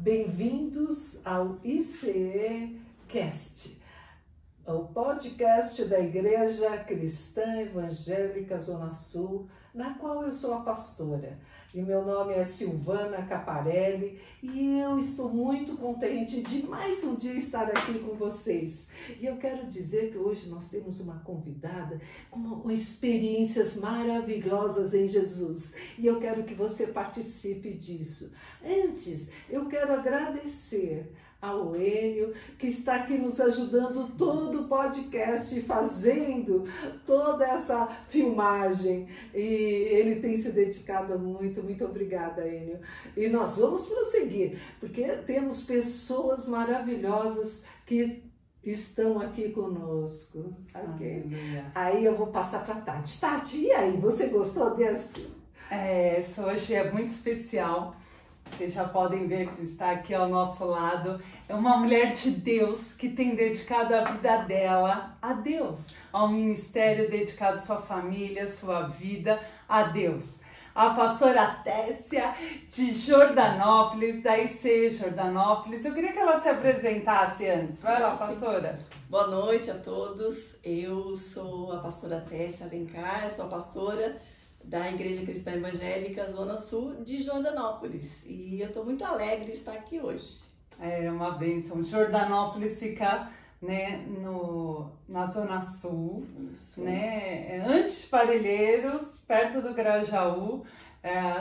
Bem-vindos ao ICE Cast, o podcast da Igreja Cristã Evangélica Zona Sul, na qual eu sou a pastora. E meu nome é Silvana Caparelli e eu estou muito contente de mais um dia estar aqui com vocês. E eu quero dizer que hoje nós temos uma convidada com experiências maravilhosas em Jesus. E eu quero que você participe disso. Antes, eu quero agradecer ao Enio, que está aqui nos ajudando todo o podcast, fazendo toda essa filmagem. E ele tem se dedicado muito. Muito obrigada, Enio. E nós vamos prosseguir, porque temos pessoas maravilhosas que estão aqui conosco. Ok? Aí eu vou passar para a Tati. Tati, e aí? Você gostou desse? Essa hoje é muito especial. Vocês já podem ver que está aqui ao nosso lado. É uma mulher de Deus que tem dedicado a vida dela a Deus, ao ministério, dedicado à sua família, sua vida a Deus. A pastora Tessia de Jordanópolis, da IC Jordanópolis. Eu queria que ela se apresentasse antes. Vai lá, pastora. Boa noite a todos. Eu sou a pastora Tessia Alencar, eu sou a pastora da Igreja Cristã Evangélica Zona Sul de Jordanópolis. E eu estou muito alegre de estar aqui hoje. É uma bênção. Jordanópolis fica, né, na Zona Sul, né, antes de Parelheiros, perto do Grajaú.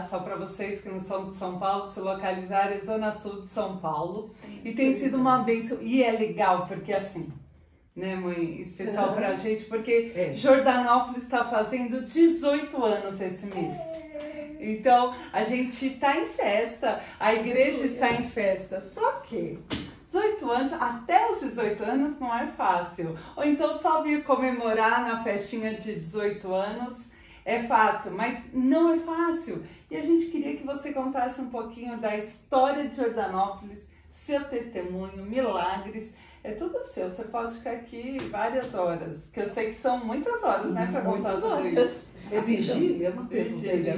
Só para vocês que não são de São Paulo se localizarem, Zona Sul de São Paulo. Sim, e tem sido uma bênção. E é legal porque assim, né, mãe, especial pra gente, porque Jordanópolis está fazendo 18 anos esse mês. Então, a gente tá em festa, a igreja está em festa, só que 18 anos, até os 18 anos não é fácil. Ou então só vir comemorar na festinha de 18 anos é fácil, mas não é fácil. E a gente queria que você contasse um pouquinho da história de Jordanópolis, seu testemunho, milagres. É tudo seu, você pode ficar aqui várias horas, que eu sei que são muitas horas, né, para contar tudo isso. É vigília? Vigília.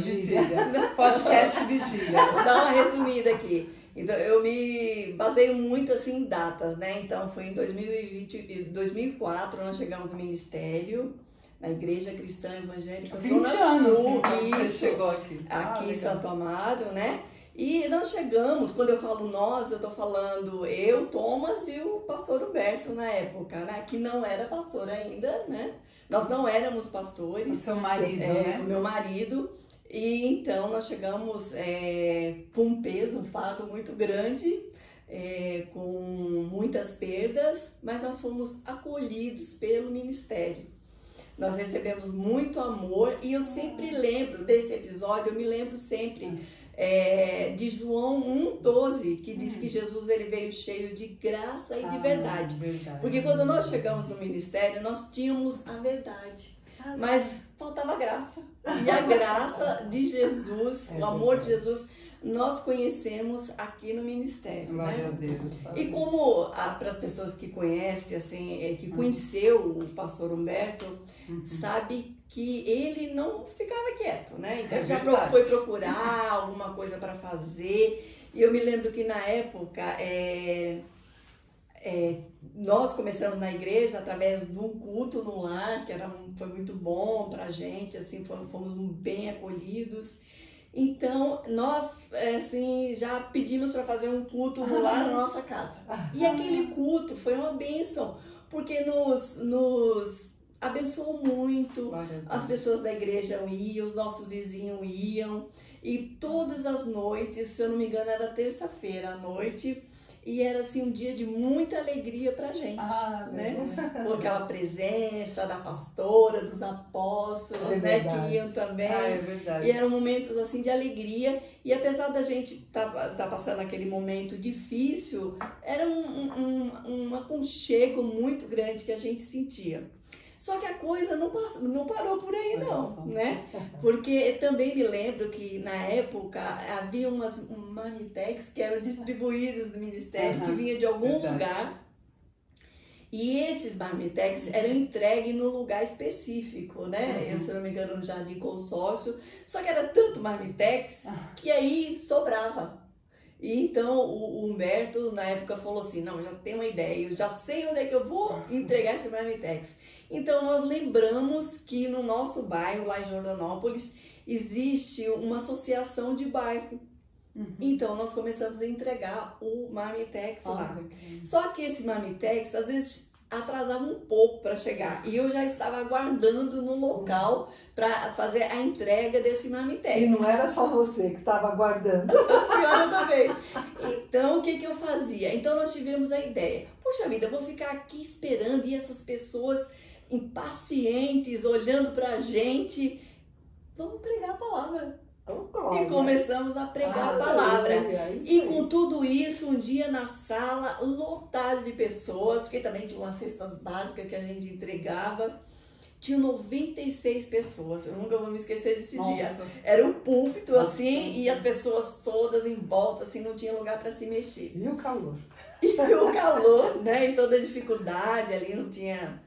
Podcast Vigília. Vou dar uma resumida aqui. Então, eu me baseio muito assim em datas, né? Então, foi em 2004, nós chegamos no ministério, na Igreja Cristã Evangélica 20 Zona anos, Sul, então, você chegou aqui. Aqui em Santo Amaro, né? E nós chegamos, quando eu falo nós, eu tô falando eu, Thomas e o pastor Humberto na época, né? Que não era pastor ainda, né? Nós não éramos pastores. O seu marido, né? O meu marido. E então nós chegamos com um peso, um fardo muito grande, com muitas perdas, mas nós fomos acolhidos pelo ministério. Nós recebemos muito amor e eu sempre lembro desse episódio, eu me lembro sempre de João 1,12, que diz que Jesus ele veio cheio de graça e de verdade. Porque quando nós chegamos no ministério, nós tínhamos a verdade, mas faltava graça. E a graça de Jesus, o amor de Jesus, nós conhecemos aqui no ministério. Glória né? a Deus. E como para as pessoas que conhecem, assim, que conheceu o pastor Humberto, sabe que ele não ficava quieto, né? Então ele já foi procurar alguma coisa para fazer. E eu me lembro que na época nós começamos na igreja através de um culto no lar, que foi muito bom para a gente, assim, fomos bem acolhidos. Então, nós assim, já pedimos para fazer um culto no lar na nossa casa. E aquele culto foi uma bênção, porque nos abençoou muito. As pessoas da igreja iam, os nossos vizinhos iam. E todas as noites, se eu não me engano, era terça-feira à noite, e era assim um dia de muita alegria pra gente, né? Com aquela presença da pastora, dos apóstolos, né, que iam também. E eram momentos assim de alegria, e apesar da gente tá passando aquele momento difícil, era um aconchego muito grande que a gente sentia. Só que a coisa não parou por aí não, né? Porque também me lembro que na época havia umas marmitex que eram distribuídos no ministério, que vinha de algum lugar. E esses marmitex eram entregues no lugar específico, né? Eu, se eu não me engano, no Jardim Consórcio. Só que era tanto marmitex que aí sobrava. E então o Humberto, na época, falou assim, não, já tenho uma ideia, eu já sei onde é que eu vou entregar esse Marmitex. Então nós lembramos que no nosso bairro, lá em Jordanópolis, existe uma associação de bairro. Então nós começamos a entregar o Marmitex lá. Só que esse Marmitex, às vezes, atrasava um pouco para chegar. E eu já estava aguardando no local para fazer a entrega desse Marmitex. E não era só você que estava aguardando. A senhora também. Então, o que que eu fazia? Então, nós tivemos a ideia. Poxa vida, eu vou ficar aqui esperando e essas pessoas impacientes, olhando para a gente. Vamos pregar a palavra. E começamos a pregar a palavra. E com tudo isso, um dia na sala, lotado de pessoas, porque também tinha umas cestas básicas que a gente entregava, tinha 96 pessoas. Eu nunca vou me esquecer desse dia. Era um púlpito assim, e as pessoas todas em volta, assim, não tinha lugar para se mexer. E o calor. E o calor, né? E toda a dificuldade ali, não tinha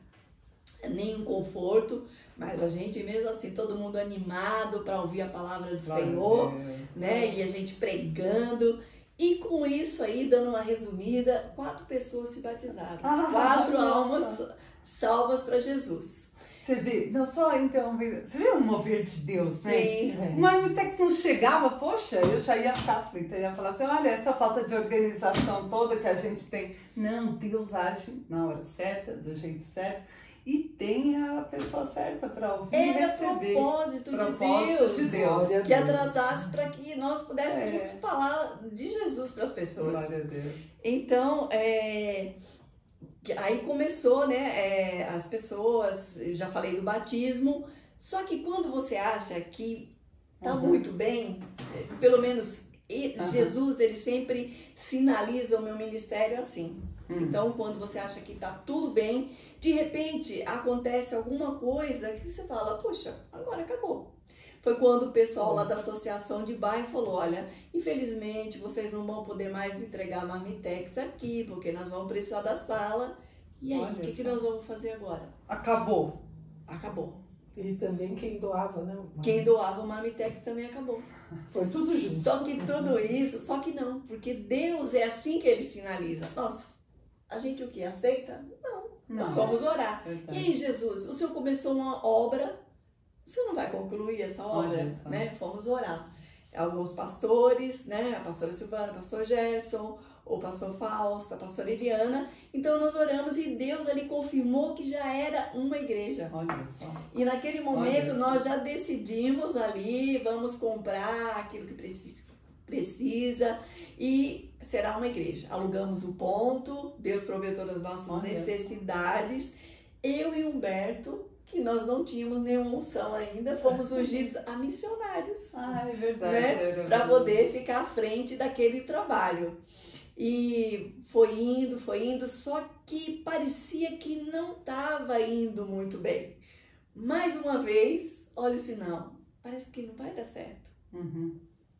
nenhum conforto. Mas a gente mesmo assim, todo mundo animado para ouvir a palavra do Senhor, né? E a gente pregando. E com isso aí, dando uma resumida, 4 pessoas se batizaram. 4 almas salvas para Jesus. Você vê, não só então, você vê o mover de Deus, né? Sim. O Marmitex não chegava, poxa, eu já ia ficar aflita, ia falar assim, olha, essa falta de organização toda que a gente tem. Não, Deus age na hora certa, do jeito certo. E tem a pessoa certa para ouvir e receber. Propósito de Deus. Que atrasasse para que nós pudéssemos falar de Jesus para as pessoas. Glória a Deus. Então, aí começou, né, as pessoas, eu já falei do batismo, só que quando você acha que tá muito bem, pelo menos Jesus, ele sempre sinaliza o meu ministério assim. Então, quando você acha que tá tudo bem, de repente acontece alguma coisa que você fala, poxa, agora acabou. Foi quando o pessoal lá da associação de bairro falou, olha, infelizmente vocês não vão poder mais entregar Marmitex aqui, porque nós vamos precisar da sala. E aí, o que nós vamos fazer agora? Acabou. Acabou. E também quem doava, né? Quem doava o Marmitex também acabou. Foi tudo junto. Só que tudo isso, só que não, porque Deus é assim que ele sinaliza. Nossa, a gente o que? Aceita? Não. Nós vamos orar. E aí, Jesus, o Senhor começou uma obra, o Senhor não vai concluir essa obra, né? Fomos orar. Alguns pastores, né? A pastora Silvana, o pastor Gerson, o pastor Fausto, a pastora Eliana. Então nós oramos e Deus ali confirmou que já era uma igreja. Olha só. E naquele momento nós já decidimos ali, vamos comprar aquilo que precisa e será uma igreja. Alugamos o ponto, Deus proveu todas as nossas necessidades. Eu e Humberto, que nós não tínhamos nenhuma unção ainda, fomos ungidos a missionários. Ah, é verdade. Né? Para poder ficar à frente daquele trabalho. E foi indo, só que parecia que não estava indo muito bem. Mais uma vez, olha o sinal, parece que não vai dar certo.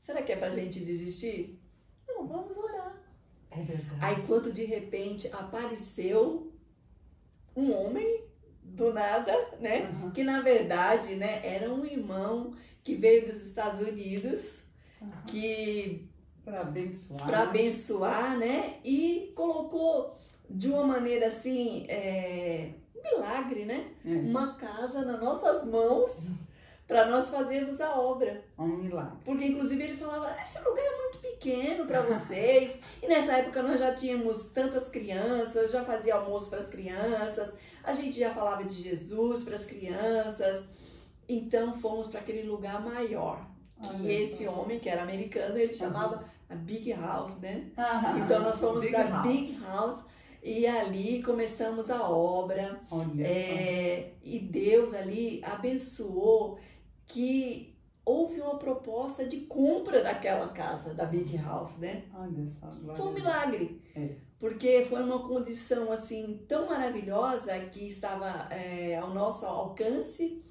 Será que é pra gente desistir? Não, vamos orar. É verdade. Aí quando de repente apareceu um homem do nada, né? Que na verdade, né, era um irmão que veio dos Estados Unidos, que para abençoar, né? E colocou de uma maneira assim, milagre, né? Uma casa nas nossas mãos para nós fazermos a obra. Um milagre. Porque inclusive ele falava, esse lugar é muito pequeno para vocês. E nessa época nós já tínhamos tantas crianças, já fazia almoço para as crianças, a gente já falava de Jesus para as crianças. Então fomos para aquele lugar maior. Que esse homem, que era americano, ele chamava a Big House, né? Então nós fomos para Big House e ali começamos a obra. E Deus ali abençoou que houve uma proposta de compra daquela casa, da Big House, né? Olha só, foi um milagre. Porque foi uma condição assim tão maravilhosa que estava ao nosso alcance.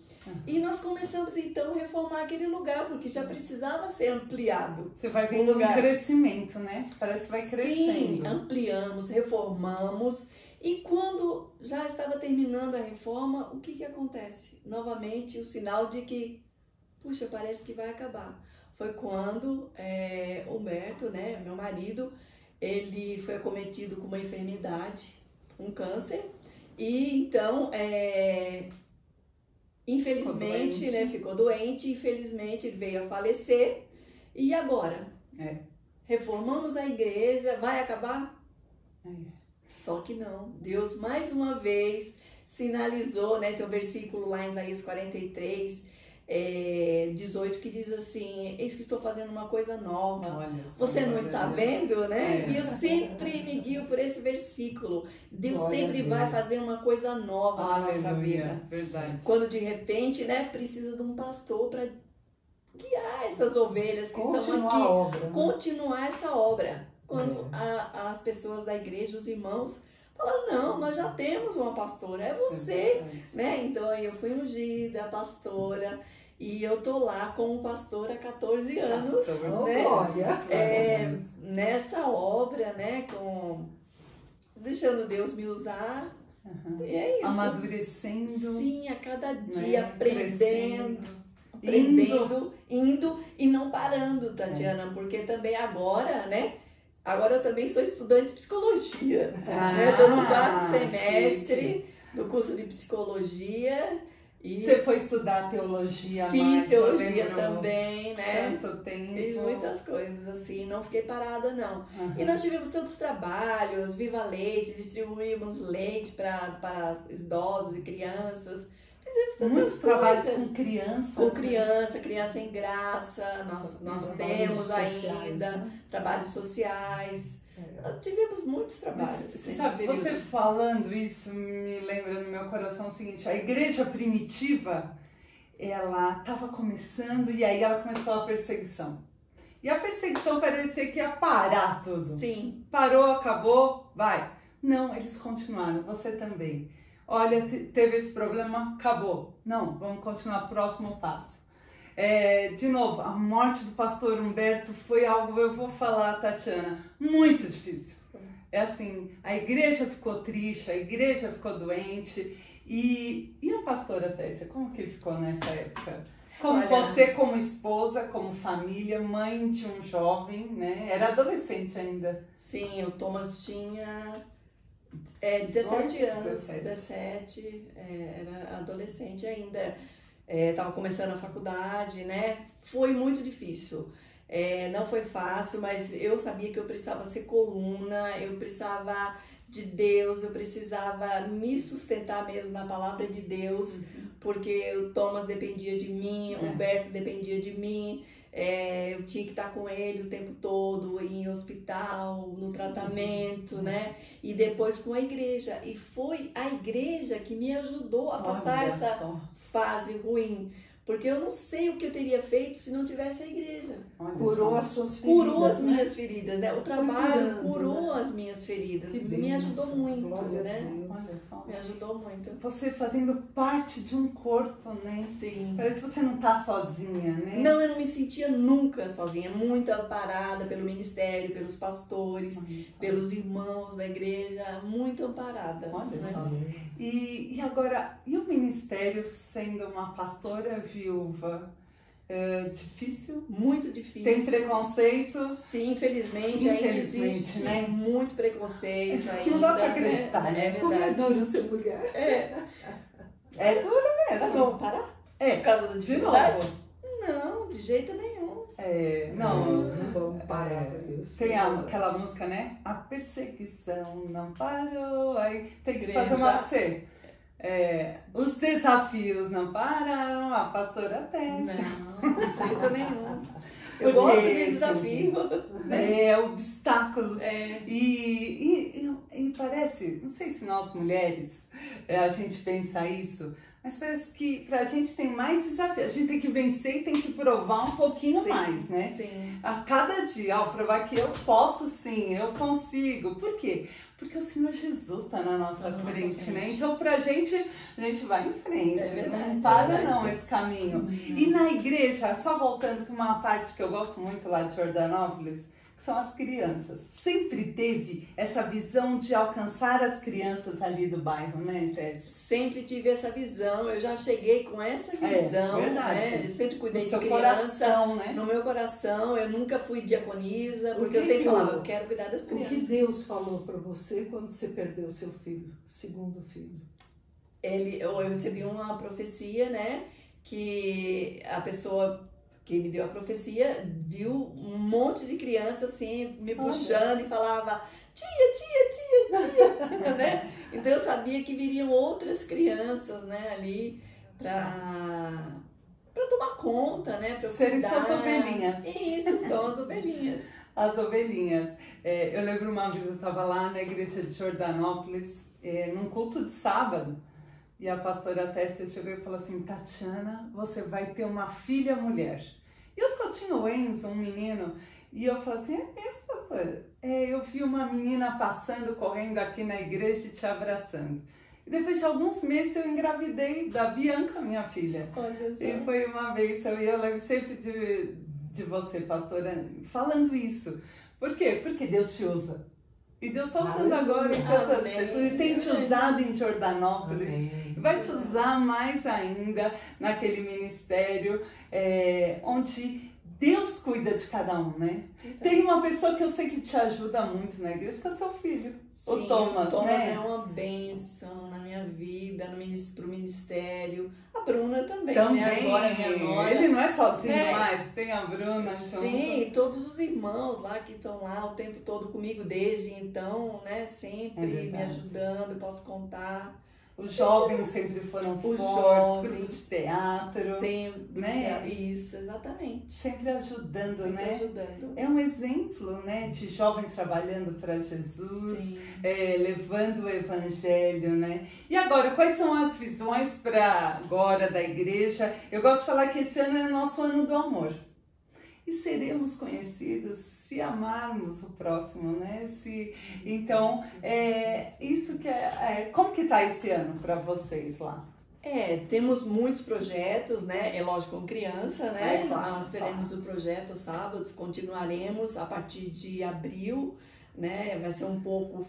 E nós começamos então a reformar aquele lugar, porque já precisava ser ampliado. Você vai vendo um crescimento, né? Parece que vai crescendo. Sim, ampliamos, reformamos. E quando já estava terminando a reforma, o que acontece? Novamente o sinal de que, puxa, parece que vai acabar. foi quando Humberto, né, meu marido, ele foi acometido com uma enfermidade, um câncer, e então, infelizmente, né, ficou doente, infelizmente ele veio a falecer, e agora? Reformamos a igreja, vai acabar? Só que não, Deus mais uma vez sinalizou, né, tem um versículo lá em Isaías 43, 18, que diz assim: eis que estou fazendo uma coisa nova, você não está vendo, né? E eu sempre me guio por esse versículo. Deus sempre vai fazer uma coisa nova na nossa vida. Verdade. Quando de repente, né, precisa de um pastor para guiar essas ovelhas que estão aqui, continuar essa obra. Quando as pessoas da igreja, os irmãos, falaram: não, nós já temos uma pastora, é você, né? Então eu fui ungida, pastora, e eu tô lá como pastora há 14 anos, né? Nessa obra, né? Deixando Deus me usar. E é isso. Amadurecendo. Sim, a cada dia, aprendendo, indo e não parando, Tatiana, porque também agora, né? Agora eu também sou estudante de psicologia. Eu estou no 4º semestre do curso de psicologia. E você foi estudar teologia? Fiz teologia também, né? Tanto tempo. Fiz muitas coisas assim, não fiquei parada não. E nós tivemos tantos trabalhos, Viva Leite, distribuímos leite para idosos e crianças. Fizemos muitos trabalhos com crianças. Com criança em graça, nós temos ainda trabalhos sociais. Tivemos muitos trabalhos. Sabe, você falando isso me lembra no meu coração o seguinte: a igreja primitiva, ela estava começando e aí ela começou a perseguição. E a perseguição parecia que ia parar tudo. Sim. Parou, acabou, vai. Não, eles continuaram, você também. Olha, teve esse problema, acabou. Não, vamos continuar, próximo passo. De novo, a morte do pastor Humberto foi algo, eu vou falar, Tatiana, muito difícil. É assim, a igreja ficou triste, a igreja ficou doente. E a pastora Tessia, como que ficou nessa época? Como você, como esposa, como família, mãe de um jovem, né? Era adolescente ainda. Sim, o Thomas tinha 17 anos, 17, era adolescente ainda. Estava começando a faculdade, né? Foi muito difícil. Não foi fácil, mas eu sabia que eu precisava ser coluna, eu precisava de Deus, eu precisava me sustentar mesmo na palavra de Deus, porque o Thomas dependia de mim, o Humberto dependia de mim, eu tinha que estar com ele o tempo todo, em hospital, no tratamento, né? E depois com a igreja. E foi a igreja que me ajudou a passar essa fase ruim. Porque eu não sei o que eu teria feito se não tivesse a igreja. Curou as suas feridas. Curou as minhas feridas, né? O trabalho curou as minhas feridas. Me ajudou muito, né? Olha só. Me ajudou muito. Você fazendo parte de um corpo, né? Sim. Parece que você não tá sozinha, né? Não, eu não me sentia nunca sozinha. Muito amparada pelo ministério, pelos pastores, pelos irmãos da igreja. Muito amparada. Olha só. E agora, e o ministério sendo uma pastora viúva? Difícil? Muito difícil. Tem preconceito? Sim, infelizmente ainda existe, né? Muito preconceito ainda. Não dá pra acreditar, né? É verdade. Como é duro ser mulher. É duro mesmo. Mas vamos parar? Por causa da dificuldade? Não, de jeito nenhum. Não vamos parar por isso. Tem aquela música, né? A perseguição não parou. Aí tem que fazer uma pra você. Os desafios não pararam, a pastora Tessia. Não, de jeito nenhum. Eu gosto de desafio. Obstáculos. E parece, não sei se nós mulheres, a gente pensa isso, mas parece que pra gente tem mais desafios. A gente tem que vencer e tem que provar um pouquinho mais, né? Sim. A cada dia, provar que eu posso sim, eu consigo. Por quê? Porque o Senhor Jesus está na nossa frente, né? Então, a gente vai em frente. Verdade, não para não esse caminho. E na igreja, só voltando com uma parte que eu gosto muito lá de Jordanópolis, que que são as crianças. Sempre teve essa visão de alcançar as crianças ali do bairro, né, Jéssica? Sempre tive essa visão, eu já cheguei com essa visão, né? Eu sempre cuidei de criança. Coração, né? No meu coração, eu nunca fui diaconisa, porque eu sempre falava, eu quero cuidar das crianças. O que Deus falou para você quando você perdeu seu filho, segundo filho? Eu recebi uma profecia, né? Que a pessoa que me deu a profecia viu um monte de criança assim me puxando e falava tia, né? Então eu sabia que viriam outras crianças, né, ali para tomar conta, né, para serem suas ovelhinhas. Isso, são as ovelhinhas. As ovelhinhas. Eu lembro uma vez eu estava lá na igreja de Jordanópolis, num culto de sábado. E a pastora Tessia chegou e falou assim, Tatiana, você vai ter uma filha mulher. E eu só tinha o Enzo, um menino, e eu falei assim, é isso, pastora? Eu vi uma menina passando, correndo aqui na igreja e te abraçando. E depois de alguns meses eu engravidei da Bianca, minha filha. E foi uma bênção, e eu lembro sempre de você, pastora, falando isso. Por quê? Porque Deus te usa. E Deus está usando agora em tantas pessoas. Ele tem te usado em Jordanópolis. E vai te usar mais ainda naquele ministério onde Deus cuida de cada um, né? Então, tem uma pessoa que eu sei que te ajuda muito na igreja, que é o seu filho. Sim, o Thomas, né? É uma bênção na minha vida, pro ministério. A Bruna também, né? Agora minha nora. Ele não é sozinho mais, tem a Bruna junto. Sim, todos os irmãos lá que estão lá o tempo todo comigo desde então, né? Sempre me ajudando, posso contar. Os jovens sempre foram fortes, grupos de teatro. Sempre, né? Isso, exatamente. Sempre ajudando, sempre né? Ajudando. É um exemplo, né, de jovens trabalhando para Jesus, levando o evangelho, né? E agora, quais são as visões para agora da igreja? Eu gosto de falar que esse ano é nosso ano do amor. E seremos conhecidos se amarmos o próximo, né? Então, isso que como que tá esse ano para vocês lá? Temos muitos projetos, né? É lógico, com criança, né? Claro, Nós teremos o projeto aos sábados, continuaremos a partir de abril, né?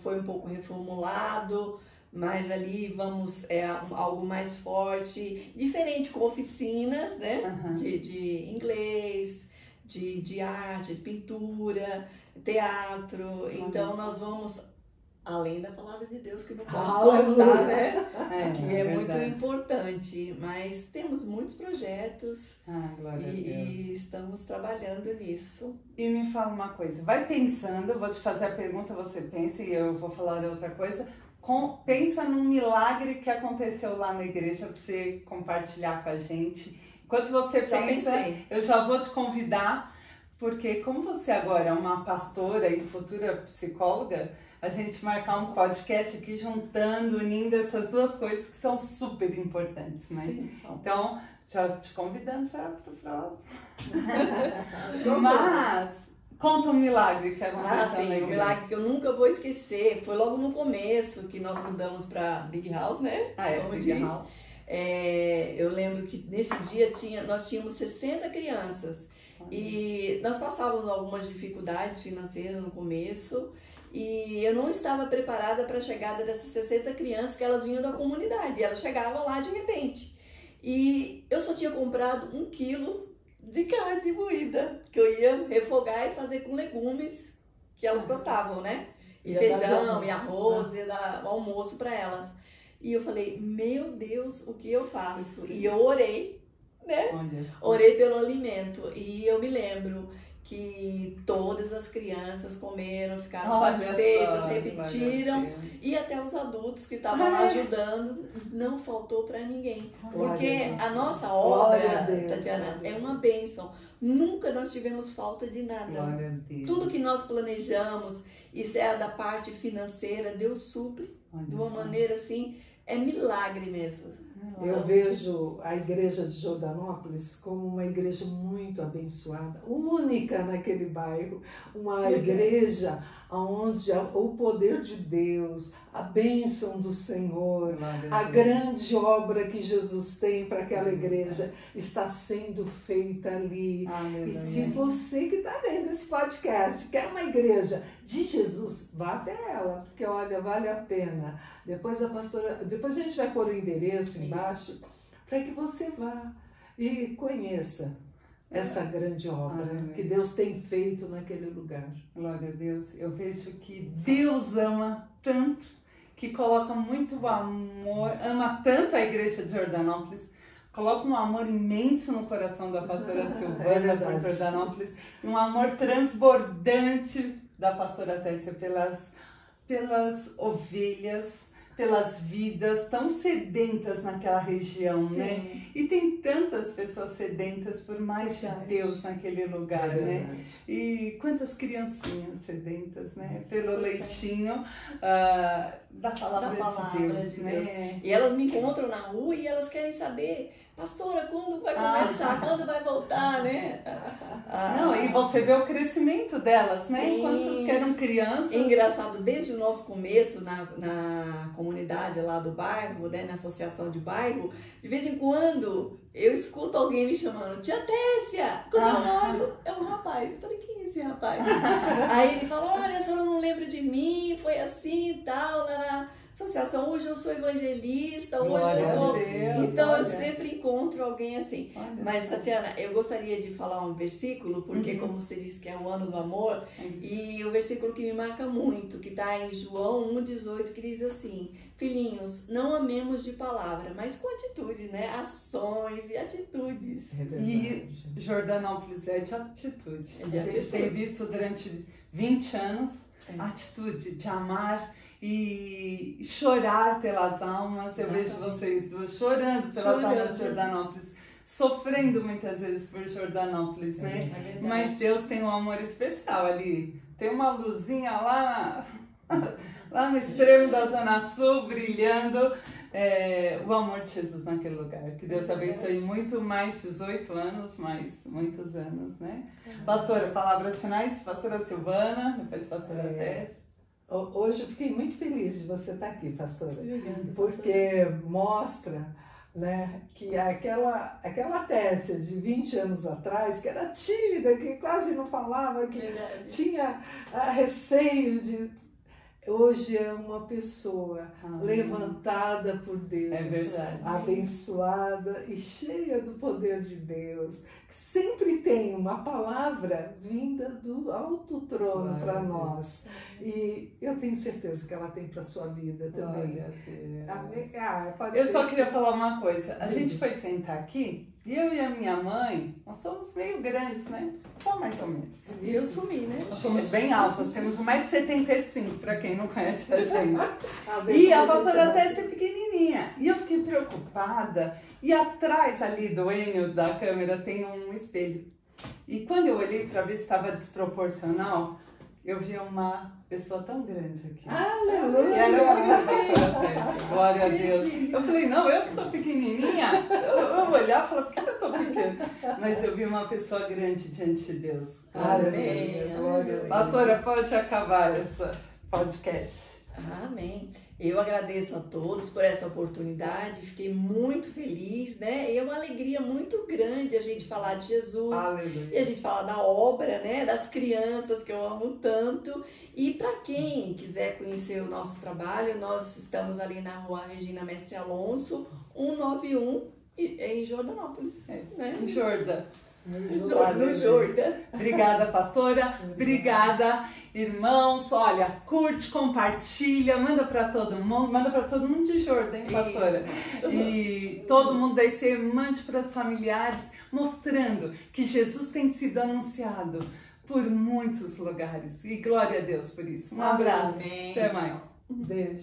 Foi um pouco reformulado, mas ali vamos algo mais forte, diferente, com oficinas, né? De inglês, de arte, de pintura, teatro. Então nós vamos além da palavra de Deus, que não pode faltar, né? Que é muito importante. Mas temos muitos projetos e estamos trabalhando nisso. E me fala uma coisa, vai pensando, eu vou te fazer a pergunta, você pensa e eu vou falar de outra coisa. Pensa num milagre que aconteceu lá na igreja para você compartilhar com a gente. Enquanto você pensa, eu já vou te convidar, porque como você agora é uma pastora e futura psicóloga, a gente marcar um podcast aqui juntando, unindo essas duas coisas que são super importantes, né? Sim. Então, já te convidando já para o próximo. Mas, conta um milagre que aconteceu na igreja. Um milagre que eu nunca vou esquecer. Foi logo no começo que nós mudamos para Big House, né? Big House. Eu lembro que nesse dia nós tínhamos 60 crianças e nós passávamos algumas dificuldades financeiras no começo e eu não estava preparada para a chegada dessas 60 crianças, que elas vinham da comunidade, elas chegavam lá de repente e eu só tinha comprado 1 quilo de carne moída que eu ia refogar e fazer com legumes que elas gostavam, né? E feijão e arroz, ia dar o almoço para elas. E eu falei, meu Deus, o que eu faço? E eu orei, né? Orei pelo alimento. E eu me lembro que todas as crianças comeram, ficaram satisfeitas, repetiram. E até os adultos que estavam lá ajudando, não faltou para ninguém. Porque a nossa obra, Tatiana, é uma bênção. Nunca nós tivemos falta de nada. Tudo que nós planejamos, isso é da parte financeira, Deus supre de uma maneira assim. É milagre mesmo. Eu vejo a igreja de Jordanópolis como uma igreja muito abençoada, única naquele bairro, uma igreja onde o poder de Deus, a bênção do Senhor, a Deus. grande obra que Jesus tem para aquela igreja está sendo feita ali. Aleluia. E se você que está vendo esse podcast quer uma igreja de Jesus, vá até ela, porque olha, vale a pena. Depois a gente vai pôr o endereço embaixo para que você vá e conheça essa grande obra que Deus tem feito naquele lugar. Glória a Deus. Eu vejo que Deus ama tanto, que coloca muito amor, ama tanto a igreja de Jordanópolis, coloca um amor imenso no coração da pastora Silvana por Jordanópolis, um amor transbordante da pastora Tessia pelas ovelhas, pelas vidas tão sedentas naquela região, Sim. né? E tem tantas pessoas sedentas por mais de Deus naquele lugar, né? E quantas criancinhas sedentas, né? Pelo leitinho da palavra de Deus, né? E elas me encontram na rua e elas querem saber, pastora, quando vai começar, quando vai voltar, né? Não, e você vê o crescimento delas, né? Sim. Quantas que eram crianças. É engraçado, desde o nosso começo na comunidade lá do bairro, né, na associação de bairro, de vez em quando eu escuto alguém me chamando, tia Tessia, quando eu olho, é um rapaz. Eu falei, quem é esse rapaz? Aí ele fala, olha, a senhora não lembra de mim, foi assim e tal, lá na associação, hoje eu sou evangelista, hoje eu sou... Deus, então olha. eu sempre encontro alguém assim. Olha. Mas, Tatiana, eu gostaria de falar um versículo, porque como você disse que é o ano do amor, e o versículo que me marca muito, que está em João 1,18, que diz assim, filhinhos, não amemos de palavra, mas com atitude, né? Ações e atitudes. E Jordanópolis é de atitude. É de A gente atitude. tem visto durante 20 anos a atitude de amar e chorar pelas almas. Eu vejo vocês duas chorando pelas almas de Jordanópolis, sofrendo muitas vezes por Jordanópolis, né? É Mas Deus tem um amor especial ali. Tem uma luzinha lá no extremo da Zona Sul, brilhando o amor de Jesus naquele lugar. Que Deus abençoe muito mais 18 anos, mais muitos anos, né? Pastora, palavras finais, pastora Silvana, depois pastora Tessia. Hoje eu fiquei muito feliz de você estar aqui, pastora, porque mostra, né, que aquela Tessia de 20 anos atrás, que era tímida, que quase não falava, que tinha receio de... Hoje é uma pessoa levantada por Deus, abençoada e cheia do poder de Deus, que sempre tem uma palavra vinda do alto trono para nós. E eu tenho certeza que ela tem para a sua vida também. Eu só queria falar uma coisa. A gente foi sentar aqui, e eu e a minha mãe, nós somos meio grandes, né? Só mais ou menos. E eu sumi, né? Nós somos bem altas, temos 1,75 m, para quem não conhece a gente. E a pastora Tessia é pequenininha. E eu fiquei preocupada. E atrás ali do Enio da câmera tem um espelho. E quando eu olhei para ver se estava desproporcional, eu vi uma pessoa tão grande aqui. Aleluia! E era uma pastora Tessia, glória a Deus. Eu falei, não, eu que estou pequenininha. Eu olhar e falar, por que eu estou pequena? Mas eu vi uma pessoa grande diante de Deus. Amém. Pastora, pode acabar esse podcast. Amém. Eu agradeço a todos por essa oportunidade, fiquei muito feliz, né? E é uma alegria muito grande a gente falar de Jesus. Aleluia. E a gente falar da obra, né? Das crianças que eu amo tanto. E para quem quiser conhecer o nosso trabalho, nós estamos ali na rua Regina Mestre Alonso, 191, em Jordanópolis. Né? Em Jordan. No Jordan. Obrigada, pastora. Obrigada, irmãos. Olha, curte, compartilha, manda para todo mundo de Jordan, hein, pastora? Isso. E todo mundo daí você mande para os familiares, mostrando que Jesus tem sido anunciado por muitos lugares. E glória a Deus por isso. Um abraço. Amém. Até mais. Beijo.